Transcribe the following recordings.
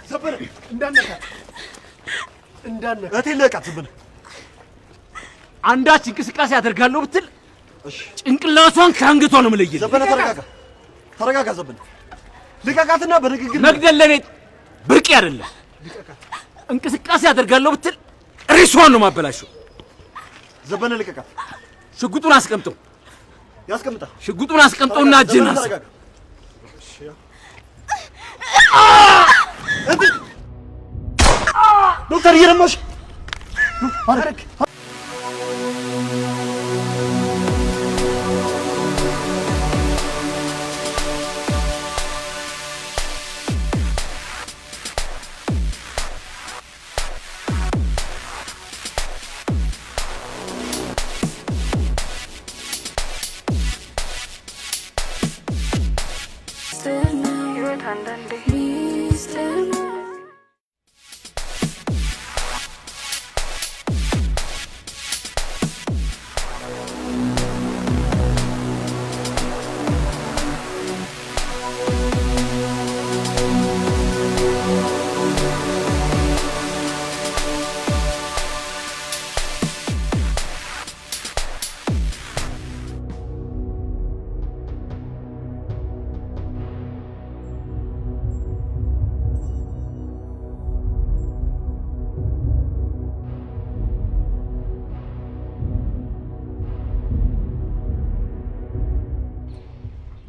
ዘበነ እንዳነካ እቴለቃት ዘበነ አንዳች እንቅስቃሴ አደርጋለሁ ብትል ጭንቅላቷን ከአንገቷ ነው የምለይልህ። ዘበነ ተረጋጋ ዘበነ። ልቀቃትና በንግግር መግደል ለኔ ብርቅ አይደለም። እንቅስቃሴ አደርጋለሁ ብትል ሬሷን ነው ማበላሸው። ዘበነ ልቀቃት። ሽጉጡን አስቀምጠው። ያስቀምጣ። ሽጉጡን አስቀምጠውና እጅህን አንሳ። ዶክተር እየረማሽ አረክ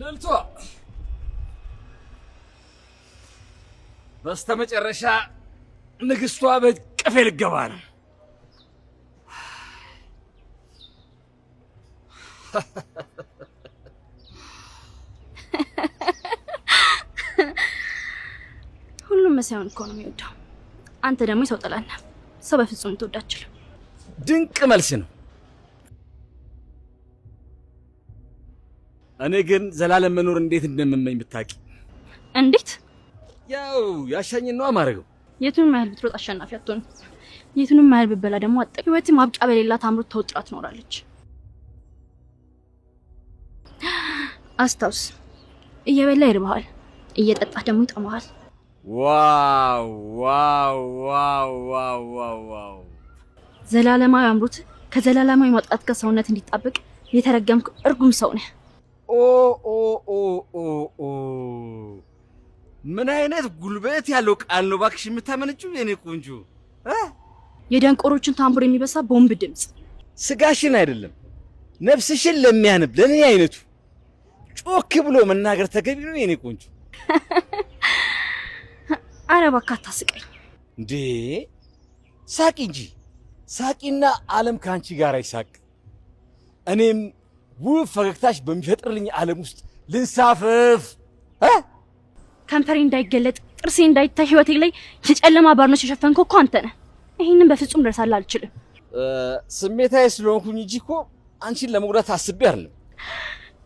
ልልቷ በስተመጨረሻ ንግስቷ በቅፌ ልገባ ነው። ሁሉም መሳዩን እኮ ነው የሚወደው። አንተ ደግሞ ሰው ጠላና ሰው በፍጹም ትወዳችል። ድንቅ መልስ ነው። እኔ ግን ዘላለም መኖር እንዴት እንደምመኝ ብታቂ። እንዴት? ያው ያሻኝን ነው ማረገው። የቱንም ያህል ብትሮጥ አሸናፊ አትሆንም። የቱንም ያህል ብበላ ደግሞ አጠቅ ህይወት ማብጫ በሌላት አምሮት ተወጥራ ትኖራለች። አስታውስ፣ እየበላ ይርባሃል፣ እየጠጣህ ደግሞ ይጠማሃል። ዋው ዋው ዋው ዋው ዋው ዋው! ዘላለማዊ አምሮት ከዘላለማዊ ማጣት ጋር ሰውነት እንዲጣበቅ የተረገምክ እርጉም ሰው ነህ። ኦ ኦ ኦ ኦ ኦ! ምን አይነት ጉልበት ያለው ቃል ነው ባክሽ የምታመነጭው የኔ ቆንጆ! የደንቆሮችን ታምቡር የሚበሳ ቦምብ ድምጽ። ስጋሽን አይደለም ነፍስሽን ለሚያነብ ለኔ አይነቱ ጮክ ብሎ መናገር ተገቢ ነው የኔ ቆንጆ። አረ እባክህ አታስቀኝ እንዴ! ሳቂ እንጂ ሳቂና ዓለም ካንቺ ጋር ይሳቅ። እኔም ውብ ፈገግታሽ በሚፈጥርልኝ ዓለም ውስጥ ልንሳፈፍ። ከንፈሬ እንዳይገለጥ ጥርሴ እንዳይታይ ህይወቴ ላይ የጨለማ ባርኖች የሸፈንከው እኮ አንተ ነህ። ይሄንን በፍጹም ደርሳለህ አልችልም። ስሜታዬ ስለሆንኩኝ እንጂ እኮ አንቺን ለመጉዳት አስቤ አይደለም።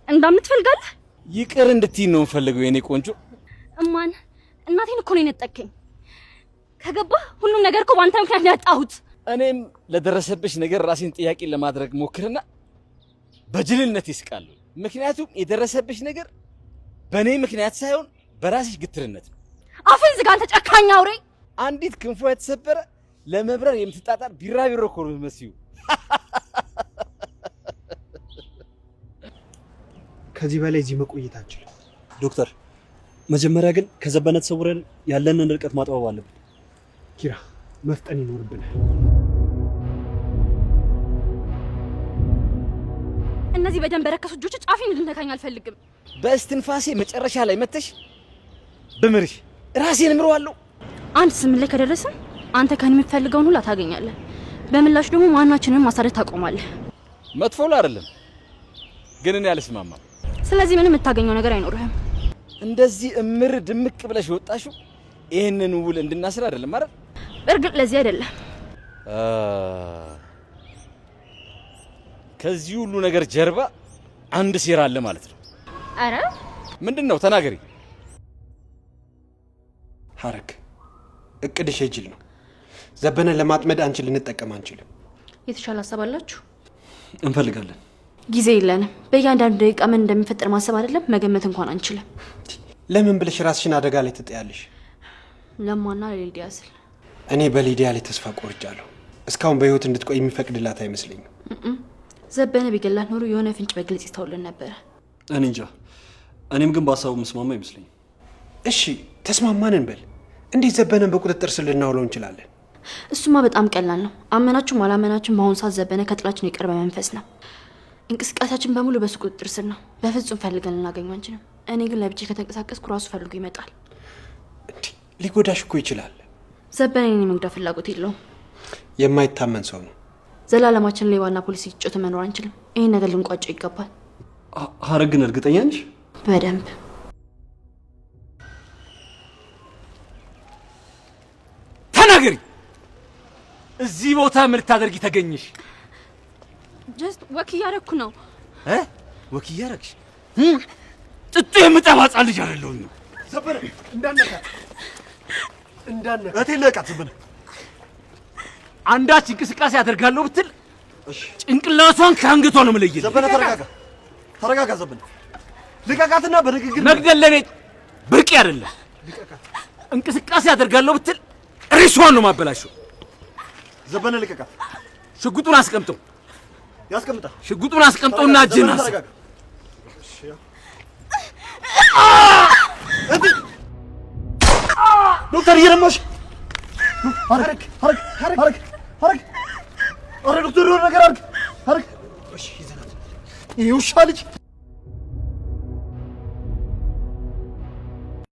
እንዳምትፈልጋለህ? ይቅር እንድትይ ነው የምፈልገው የኔ ቆንጆ። እማን እናቴን እኮ ነው የነጠቀኝ። ከገባህ ሁሉም ነገር እኮ በአንተ ምክንያት ነው ያጣሁት። እኔም ለደረሰብሽ ነገር ራሴን ጥያቄ ለማድረግ ሞክርና በጅልነት ይስቃለሁ። ምክንያቱም የደረሰብሽ ነገር በእኔ ምክንያት ሳይሆን በራስሽ ግትርነት ነው። አፍን ዝጋ አንተ ጨካኝ አውሬ! አንዲት ክንፏ የተሰበረ ለመብረር የምትጣጣር ቢራቢሮ እኮ ነው የምትመስዪው። ከዚህ በላይ እዚህ መቆየት አንችልም ዶክተር። መጀመሪያ ግን ከዘበነ ተሰውረን ያለንን ርቀት ማጥበብ አለብን። ኪራ መፍጠን ይኖርብናል። እነዚህ በደንብ በረከሱ እጆች ጫፊን እንድነካኝ አልፈልግም። በእስትንፋሴ መጨረሻ ላይ መተሽ በምርሽ ራሴን እምረዋለሁ። አንድ ስም ላይ ከደረስን አንተ ከኔ የምትፈልገውን ሁሉ ታገኛለህ። በምላሽ ደግሞ ማናችንን ማሳደድ ታቆማለህ። መጥፎ ነው አይደለም፣ ግን እኔ አልስማማም። ስለዚህ ምንም የምታገኘው ነገር አይኖርህም። እንደዚህ እምር ድምቅ ብለሽ ወጣሽው ይሄንን ውል እንድናስር አይደለም አይደል? በእርግጥ ለዚህ አይደለም። ከዚህ ሁሉ ነገር ጀርባ አንድ ሴራ አለ ማለት ነው። አረ ምንድነው? ተናገሪ። ሐረግ እቅድሽ የጅል ነው። ዘበነን ለማጥመድ አንቺ ልንጠቀም አንችልም። የተሻለ ሀሳብ አላችሁ? እንፈልጋለን። ጊዜ የለንም። በእያንዳንዱ ደቂቃ ምን እንደሚፈጠር ማሰብ አይደለም መገመት እንኳን አንችልም። ለምን ብለሽ ራስሽን አደጋ ላይ ትጥያለሽ? ለማና ለሊዲያ ስል እኔ በሊዲያ ላይ ተስፋ ቆርጫለሁ። እስካሁን በህይወት እንድትቆይ የሚፈቅድላት አይመስለኝም። ዘበነ ቢገላት ኖሮ የሆነ ፍንጭ በግልጽ ይተውልን ነበር። እኔ እንጃ። እኔም ግን በሀሳቡ መስማማ አይመስለኝም። እሺ ተስማማን እንበል። እንዴት ዘበነን በቁጥጥር ስር ልናውለው እንችላለን? እሱማ በጣም ቀላል ነው። አመናችሁም አላመናችሁም በአሁኑ ሰዓት ዘበነ ከጥላችን የቀረበ መንፈስ ነው። እንቅስቃሴያችን በሙሉ በሱ ቁጥጥር ስር ነው። በፍጹም ፈልገን ልናገኘው አንችልም። እኔ ግን ለብቻ ከተንቀሳቀስኩ ራሱ ፈልጎ ይመጣል። ሊጎዳሽ እኮ ይችላል። ዘበነ እኔን የመጉዳት ፍላጎት የለውም። የማይታመን ሰው ነው። ዘላለማችን ሌባና ፖሊስ ሲጮት መኖር አንችልም። ይህን ነገር ልንቋጨው ይገባል። ሀረግ ግን እርግጠኛ ነሽ? በደንብ ተናገሪ። እዚህ ቦታ ምን ልታደርጊ ተገኘሽ? ጀስት ወክ እያደረኩ ነው። ወክ እያደረግሽ? ጥጡ የምጠባጻ ልጅ አይደለሁኝ። ዘበነ እንዳነካ እቴ ለቃት። ዘበነ አንዳች እንቅስቃሴ አደርጋለሁ ብትል ጭንቅላቷን ከአንገቷ ነው የምለየው። ዘበነ ተረጋጋ። ዘበነ ልቀቃትና በንግግር መግደል ለኔ ብርቅ አይደለም። እንቅስቃሴ አደርጋለሁ ብትል ሪሷን ነው ማበላሸው። ዘበነ ልቀቃት። ሽጉጡን አስቀምጠው። ያስቀምጣል። ሽጉጡን አስቀምጠውና እጅን አስ ዶክተር እየረማሽ ሀረግ። ኧረ ዶክተር የሆነ ነገር አድርግ። ሀረግ ይሄ ውሻ ልጅ